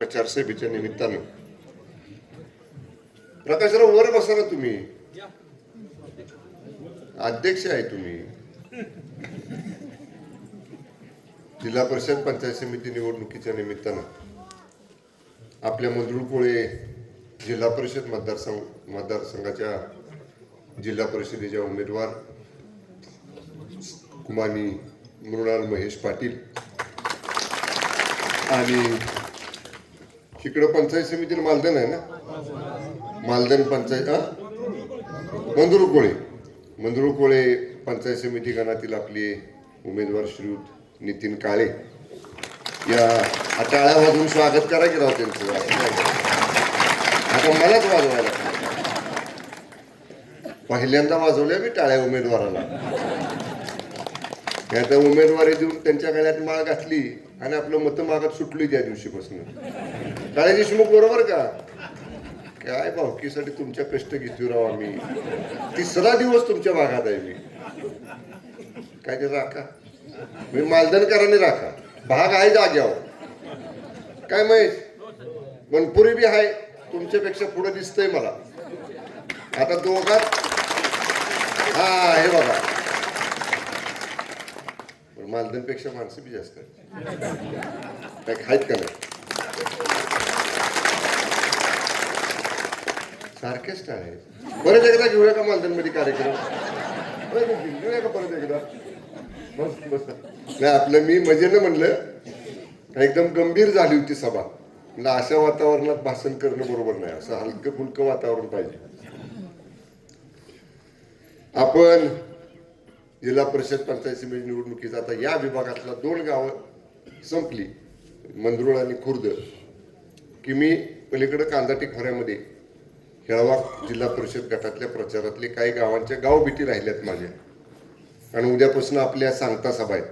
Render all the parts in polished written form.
प्रचारसभेच्या निमित्तानं प्रकाशराव वर बसा ना, तुम्ही अध्यक्ष आहे तुम्ही. जिल्हा परिषद पंचायत समिती निवडणुकीच्या निमित्तानं आपल्या मंजुळकोळे जिल्हा परिषद मतदारसंघाच्या जिल्हा परिषदेच्या उमेदवार कुमानी मृणाल महेश पाटील आणि इकडं पंचायत समितीला मालधन आहे ना, मालधन पंचायत मंजुळकोळे पंचायत समिती गणातील आपले उमेदवार श्रीयुत नितीन काळे या टाळ्या वाजवून स्वागत करा की राव त्यांचं. आता मलाच वाजवायला पहिल्यांदा वाजवल्या मी टाळ्या उमेदवाराला. आता उमेदवारी देऊन त्यांच्या गळ्यात माळ घातली आणि आपलं मत मागत सुटली त्या दिवशीपासून. काळे देशमुख बरोबर का? काय भावकीसाठी तुमच्या कष्ट घेतो राव आम्ही. तिसरा दिवस तुमच्या भागात आहे मी. काय ते राखा मी मालधनकरांनी राखा भाग आहे जाग्यावर. काय महेश मनपुरी बी आहे तुमच्यापेक्षा पुढे दिसतंय मला. आता दोघात हा हे बघा मालधनपेक्षा माणसं बी जास्त काय आहेत का नाही. सारखेच टाळे परत एकदा घेऊया का मालधन मध्ये कार्यक्रम घेऊया का परत एकदा. बस बस नाही आपलं मी मजेनं म्हणलं एकदम गंभीर झाली होती सभा. म्हणजे अशा वातावरणात भाषण करणं बरोबर नाही. असं हलकं फुलकं वातावरण पाहिजे. आपण जिल्हा परिषद पंचायत समिती निवडणुकीचा आता या विभागातला 2 गावं संपली, मंदरुळ आणि खुर्द, की मी पलीकडे कांदाटी खोऱ्यामध्ये हेळवा जिल्हा परिषद गटातल्या प्रचारातले काही गावांच्या गावभेटी राहिल्यात माझ्या. आणि उद्यापासून आपल्या सांगता सभा आहेत.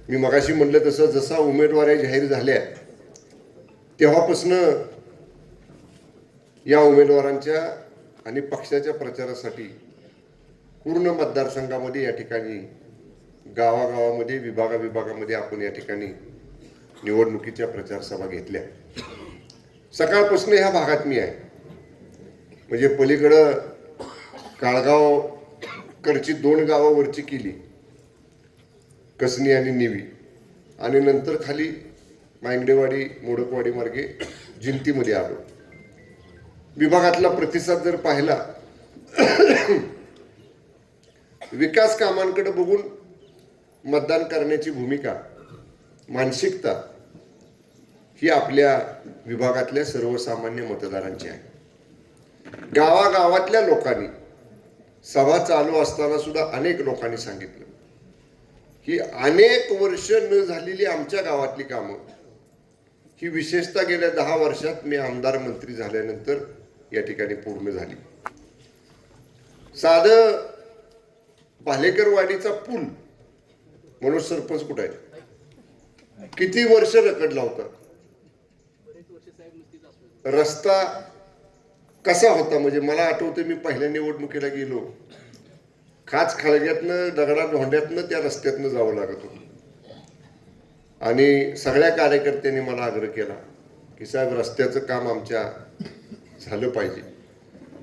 मी मगाशी म्हणलं तसं जसा उमेदवारी जाहीर झाल्या तेव्हापासून या उमेदवारांच्या आणि पक्षाच्या प्रचारासाठी पूर्ण मतदारसंघामध्ये या ठिकाणी गावागावामध्ये विभागामध्ये आपण या ठिकाणी निवडणुकीच्या प्रचार सभा घेतल्या. सकाळपासून ह्या भागात मी आहे. म्हणजे पलीकडं काळगाव कडची 2 गावं वरची केली, कसनी आणि निवी, आणि नंतर खाली मांगडेवाडी मोडकवाडी मार्गे जिंतीमध्ये आलो. विभागातला प्रतिसाद जर पाहिला विकास कामांकडे बघून मतदान करण्याची भूमिका मानसिकता ही आपल्या विभागातल्या सर्वसामान्य मतदारांची आहे. गावागावातल्या लोकांनी सभा चालू असताना सुद्धा अनेक लोकांनी सांगितलं की अनेक वर्ष न झालेली आमच्या गावातली कामं ही विशेषतः गेल्या 10 वर्षात मी आमदार मंत्री झाल्यानंतर या ठिकाणी पूर्ण झाली. साधं भालेकरवाडीचा पूल म्हणून सरपंच कुठे आहे, किती वर्ष रखडला होता. रस्ता कसा होता म्हणजे मला आठवतं मी पहिल्या निवडणुकीला गेलो, खाच खळग्यातनं दगडा धोंड्यातनं त्या रस्त्यातनं जावं लागत होतं. आणि सगळ्या कार्यकर्त्यांनी मला आग्रह केला की साहेब रस्त्याचं काम आमच्या झालं पाहिजे.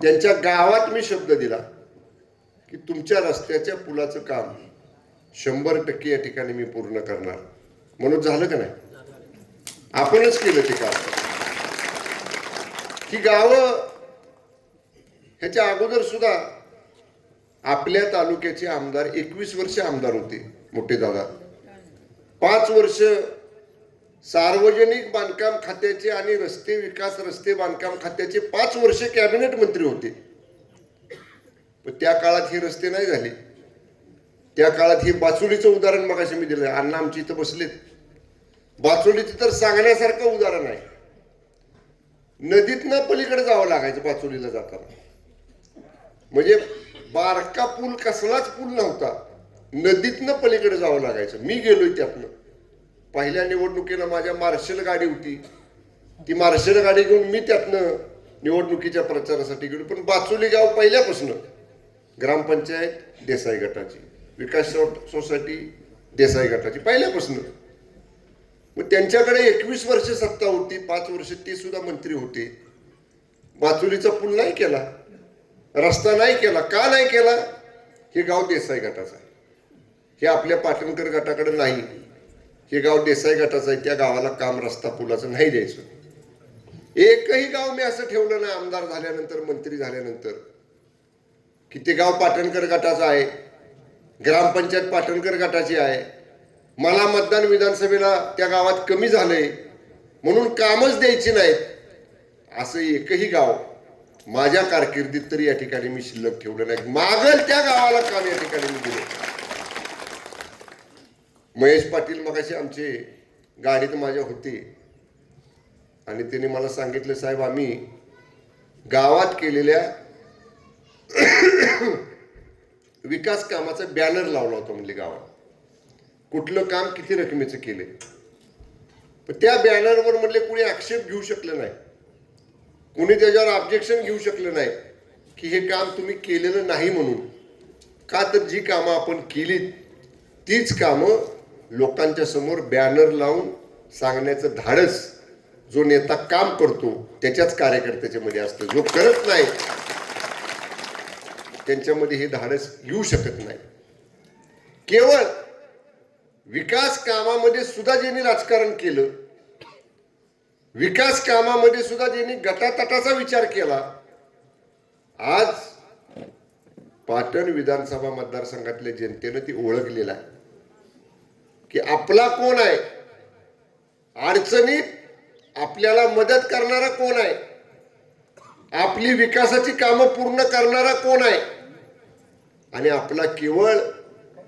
त्यांच्या गावात मी शब्द दिला की तुमच्या रस्त्याच्या पुलाचं काम 100% या ठिकाणी मी पूर्ण करणार. म्हणून झालं का नाही? आपणच केलं ते काम. ही गावं ह्याच्या अगोदर सुद्धा आपल्या तालुक्याचे आमदार 21 वर्ष आमदार होते मोठे दादा. 5 वर्ष सार्वजनिक बांधकाम खात्याचे आणि रस्ते विकास रस्ते बांधकाम खात्याचे 5 वर्ष कॅबिनेट मंत्री होते. पण त्या काळात ही रस्ते नाही झाले. त्या काळात ही बाचुलीचं उदाहरण मगाशी मी दिलं. अण्णा आमची इथं बसलेत. बाचुलीचं तर सांगण्यासारखं उदाहरण आहे. नदीतनं पलीकडे जावं लागायचं बाचुलीला जाताना. म्हणजे बारका पूल कसलाच पूल नव्हता, नदीतनं पलीकडे जावं लागायचं. मी गेलोय त्यातनं. पहिल्या निवडणुकीला माझ्या मार्शल गाडी होती, ती मार्शल गाडी घेऊन मी त्यातनं निवडणुकीच्या प्रचारासाठी गेलो. पण बाचुली गाव पहिल्यापासून ग्रामपंचायत देसाई गटाची, विकास सोसायटी देसाई गटाची पहिल्यापासून. मग त्यांच्याकडे 21 वर्ष सत्ता होती, 5 वर्ष ते सुद्धा मंत्री होते. बाचुलीचा पूल नाही केला, रस्ता नाही केला. का नाही केला? हे गाव देसाई गटाचं आहे, हे आपल्या पाटणकर गटाकडे नाही. हे गाव देसाई गटाचं आहे, त्या गावाला काम रस्ता पुलाचं नाही द्यायचं. एकही गाव मी असं ठेवलं नाही आमदार झाल्यानंतर, मंत्री झाल्यानंतर, की ते गाव पाटणकर गटाचं आहे, ग्रामपंचायत पाटणकर गटाची आहे, मला मतदान विधानसभेला त्या गावात कमी झालंय म्हणून कामच द्यायची नाहीत, असं एकही गाव माझ्या कारकिर्दीत तरी या ठिकाणी मी शिल्लक ठेवलं नाही. मागल त्या गावाला काम या ठिकाणी मी दिलं. महेश पाटील मगाशी आमचे गाडीत माझ्या होते आणि त्यांनी मला सांगितलं, साहेब आम्ही गावात केलेल्या विकास कामाचा बॅनर लावला होता म्हणले गावात, कुठलं काम किती रकमेचं केले. पण त्या बॅनरवर म्हणले कुणी आक्षेप घेऊ शकलं नाही, कुणी त्याच्यावर ऑब्जेक्शन घेऊ शकलं नाही की हे काम तुम्ही केलेलं नाही म्हणून. का तर जी कामं आपण केली तीच कामं लोकांच्या समोर बॅनर लावून सांगण्याचं धाडस जो नेता काम करतो त्याच्याच कार्यकर्त्याच्या मध्ये असतं. जो करत नाही त्यांच्यामध्ये हे धाडस येऊ शकत नाही. केवळ विकास कामामध्ये सुद्धा ज्यांनी राजकारण केलं, विकास कामामध्ये सुद्धा ज्यांनी गटातटाचा विचार केला, आज पाटण विधानसभा मतदारसंघातल्या जनतेनं ती ओळखलेलं आहे की आपला कोण आहे, अडचणीत आपल्याला मदत करणारा कोण आहे, आपली विकासाची कामं पूर्ण करणारा कोण आहे, आणि आपला केवळ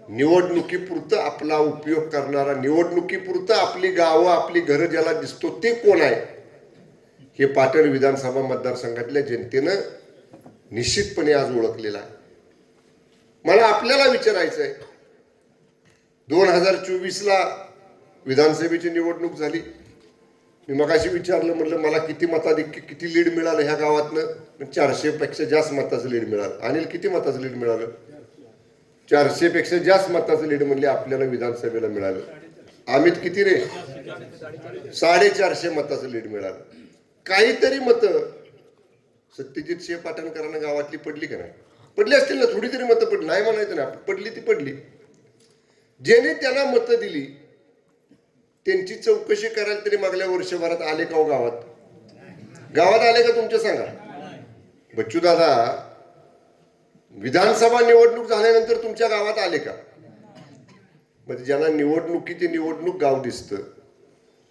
निवडणुकीपुरतं आपला उपयोग करणारा, निवडणुकीपुरतं आपली गावं आपली घरं ज्याला दिसतो ते कोण आहे, हे पाटण विधानसभा मतदारसंघातल्या जनतेनं निश्चितपणे आज ओळखलेलं आहे. मला आपल्याला विचारायचं आहे, 2024ला विधानसभेची निवडणूक झाली. मी मगाशी विचारलं, म्हटलं मला किती मताधिक्य, किती लीड मिळालं ह्या गावातनं? 400 पेक्षा जास्त मताचं लीड मिळालं. अनिल, किती मताचं लीड मिळालं? 400 पेक्षा जास्त मताचं लीड म्हणले आपल्याला विधानसभेला मिळालं. अमित किती रे? 450 मताचं लीड मिळालं. काहीतरी मतं सत्यजित सिंह पाटणकरांना गावातली पडली का नाही? पडली असतील ना, थोडी तरी मतं पडली, नाही म्हणायचं ना, पडली ती पडली. ज्याने त्यांना मतं दिली त्यांची चौकशी करायला तरी मागल्या वर्षभरात आले का हो गावात? गावात आले का तुमच्या सांगा? बच्चू दादा, विधानसभा निवडणूक झाल्यानंतर तुमच्या गावात आले का? म्हणजे ज्यांना निवडणुकीची निवडणूक गाव दिसतं,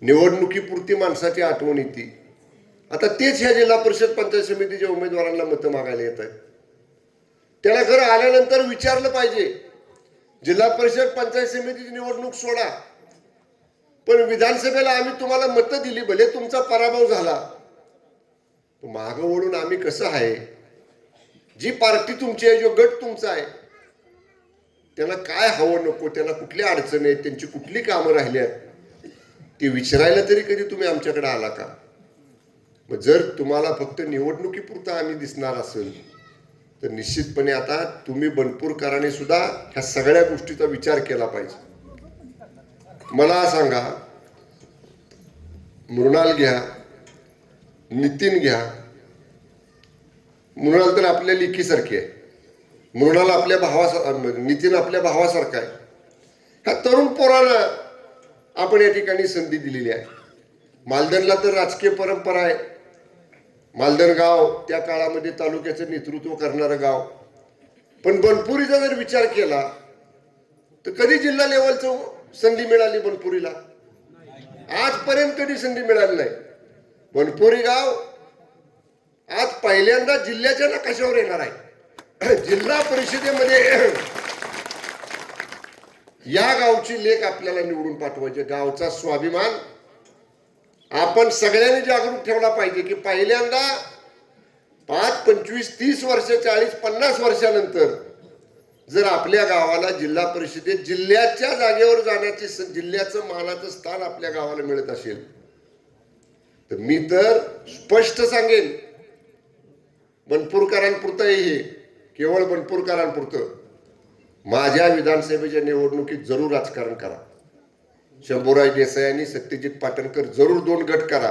निवडणुकीपुरती माणसाची आठवण येते, आता तेच ह्या जिल्हा परिषद पंचायत समितीच्या उमेदवारांना मतं मागायला येत आहेत. त्याला खरं आल्यानंतर विचारलं पाहिजे, जिल्हा परिषद पंचायत समितीची निवडणूक सोडा, पण विधानसभेला आम्ही तुम्हाला मतं दिली, भले तुमचा पराभव झाला, मागं वळून आम्ही कसं आहे, जी पार्टी तुमची आहे, जो गट तुमचा आहे, त्यांना काय हवं नको, त्यांना कुठल्या अडचणी आहेत, त्यांची कुठली कामं राहिली आहेत, ते विचारायला तरी कधी तुम्ही आमच्याकडे आला का? मग जर तुम्हाला फक्त निवडणुकीपुरता आम्ही दिसणार असेल तर निश्चितपणे आता तुम्ही बनपूरकरांनी सुद्धा ह्या सगळ्या गोष्टीचा विचार केला पाहिजे. मला सांगा, मृणाल घ्या, नितीन घ्या, मृणाल तर आपल्या लेकीसारखी आहे, मृणाल आपल्या नितीन आपल्या भावासारखा आहे. ह्या तरुण पोरांना आपण या ठिकाणी संधी दिलेली आहे. मालदणला तर राजकीय परंपरा आहे. मालदण गाव त्या काळामध्ये तालुक्याचं नेतृत्व करणारं गाव. पण बनपुरीचा जर विचार केला तर कधी जिल्हा लेवलचं संधी मिळाली बनपुरीला? आजपर्यंत कधी संधी मिळाली नाही. बनपुरी गाव आज पहिल्यांदा जिल्ह्याच्या नकाशावर येणार आहे. जिल्हा परिषदेमध्ये या गावची लेख आपल्याला निवडून पाठवायचे. गावचा स्वाभिमान आपण सगळ्यांनी जागरूक ठेवला पाहिजे की पहिल्यांदा 5, 25, 30 वर्ष, 40, 50 वर्षानंतर जर आपल्या गावाला जिल्हा परिषदेत जिल्ह्याच्या जागेवर जाण्याचे, जिल्ह्याचं मानाचं स्थान आपल्या गावाला मिळत असेल तर मी तर स्पष्ट सांगेन, बनपूरकरांपुरतं हे केवळ बनपूरकरांपुरतं, माझ्या विधानसभेच्या निवडणुकीत जरूर राजकारण करा. शंभूराज देसाई आणि सत्यजित पाटणकर जरूर 2 गट करा,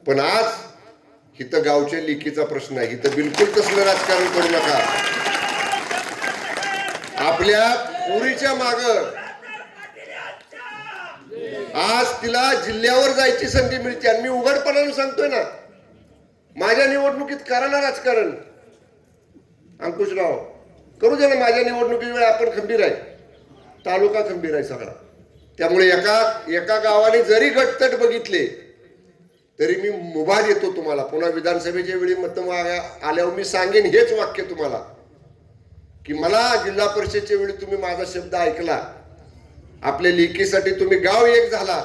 पण आज इथं गावच्या लेकीचा प्रश्न आहे, इथं बिलकुल तसलं राजकारण करू नका. आपल्या पुरीच्या माग आज तिला जिल्ह्यावर जायची संधी मिळते आणि मी उघडपणाने सांगतोय ना, माझ्या निवडणुकीत करा ना राजकारण. अंकुशराव करू दे ना, माझ्या निवडणुकीच्या वेळी आपण खंबीर आहे, तालुका खंबीर आहे सगळा. त्यामुळे एका गावाने जरी गटतट बघितले तरी मी मुभा देतो तुम्हाला. पुन्हा विधानसभेच्या वेळी मत आल्यावर मी सांगेन हेच वाक्य तुम्हाला की मला जिल्हा परिषदेच्या वेळी तुम्ही माझा शब्द ऐकला, आपल्या लेकीसाठी तुम्ही गाव एक झाला,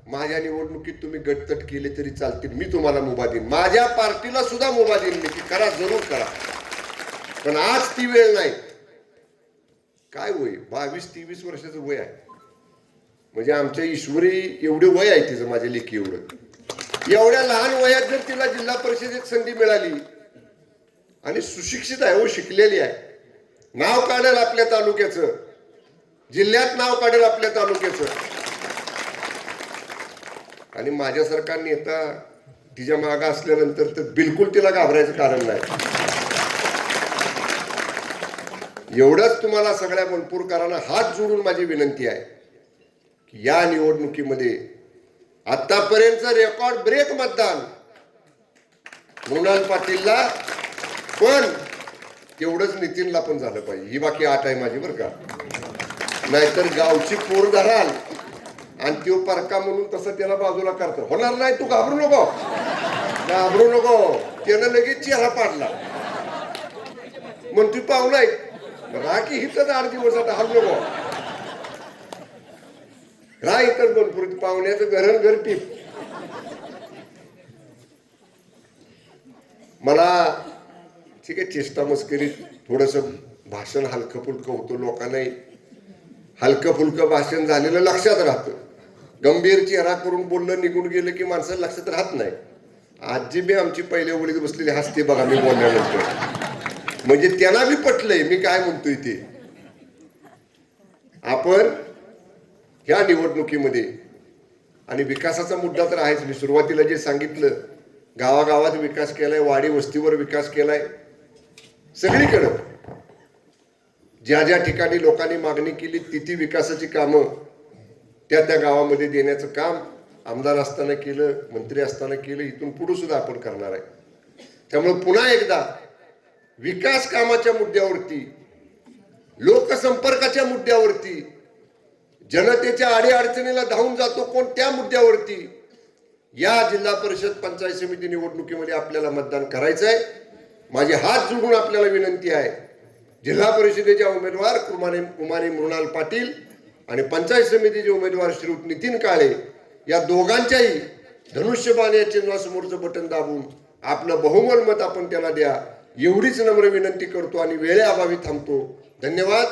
माझ्या निवडणुकीत तुम्ही गटतट केले तरी चालतील, मी तुम्हाला मुभा देईन. माझ्या पार्टीला सुद्धा मुभा देईन मी की करा, जरूर करा. पण आज ती वेळ नाही. काय वय 22-23 वर्षाचं वय आहे, म्हणजे आमच्या ईश्वरी एवढे वय आहे तिचं, माझ्या लेकी एवढ्या लहान वयात जर तिला जिल्हा परिषदेत संधी मिळाली आणि सुशिक्षित आहे, शिकलेली आहे, नाव काढेल आपल्या तालुक्याचं, जिल्ह्यात नाव काढेल आपल्या तालुक्याचं, आणि माझ्यासारखा नेता तिच्या मागे असल्यानंतर तर बिलकुल तिला घाबरायचं कारण नाही. एवढंच तुम्हाला सगळ्या मनपूरकरांना हात जोडून माझी विनंती आहे की या निवडणुकीमध्ये आतापर्यंतचं रेकॉर्ड ब्रेक मतदान मृणाल पाटीलला, पण तेवढंच नितीनला पण झालं पाहिजे. ही बाकी 8 आहे माझी बरं का. नाहीतर गावची पोर धराल आणि तो परका म्हणून तसं त्याला बाजूला करतो. होणार नाही, तू घाबरू नको, घाबरू नको. त्यानं लगेच चेहरा पाडला म्हणतो पाहुणा राखी हिथंच 8 दिवस आता हलू नको, राह इथं बनपुरीत पाहुण्याचं घरण घर टीप. मला ठीक आहे, चेष्टा मस्करीत थोडस भाषण हलकं फुलकं होतं, लोकांनाही हलकं फुलकं भाषण झालेलं लक्षात राहतं. गंभीर चेहरा करून बोललं निघून गेलं की माणसाला लक्षात राहत नाही. आजी बी आमची पहिल्या ओळीत बसलेली हसते बघा मी बोलल्यानंतर, म्हणजे त्यांना बी पटलंय मी काय म्हणतोय ते. आपण ह्या निवडणुकीमध्ये, आणि विकासाचा मुद्दा तर आहेच, मी सुरुवातीला जे सांगितलं, गावागावात विकास केलाय, वाडी वस्तीवर विकास केलाय, सगळीकडं ज्या ज्या ठिकाणी लोकांनी मागणी केली ती विकासाची कामं त्या गावामध्ये देण्याचं काम आमदार असताना केलं, मंत्री असताना केलं, इथून पुढे सुद्धा आपण करणार आहे. त्यामुळे पुन्हा एकदा विकास कामाच्या मुद्द्यावरती, लोकसंपर्काच्या मुद्द्यावरती, जनतेच्या अडीअडचणीला धावून जातो कोण त्या मुद्द्यावरती या जिल्हा परिषद पंचायत समिती निवडणुकीमध्ये आपल्याला मतदान करायचं आहे. माझी हात जोडून आपल्याला विनंती आहे, जिल्हा परिषदेच्या उमेदवार कुमारी मृणाल पाटील आणि पंचायत समितीचे उमेदवार श्रीयुत नितीन काळे या दोघांच्याही धनुष्यबाण या चिन्हासमोरचं बटन दाबून आपलं बहुमोल मत आपण त्याला द्या, एवढीच नम्र विनंती करतो आणि वेळेअभावी थांबतो. धन्यवाद.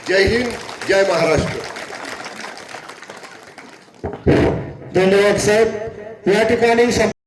जय हिंद, जय महाराष्ट्र. धन्यवाद साहेब. या ठिकाणी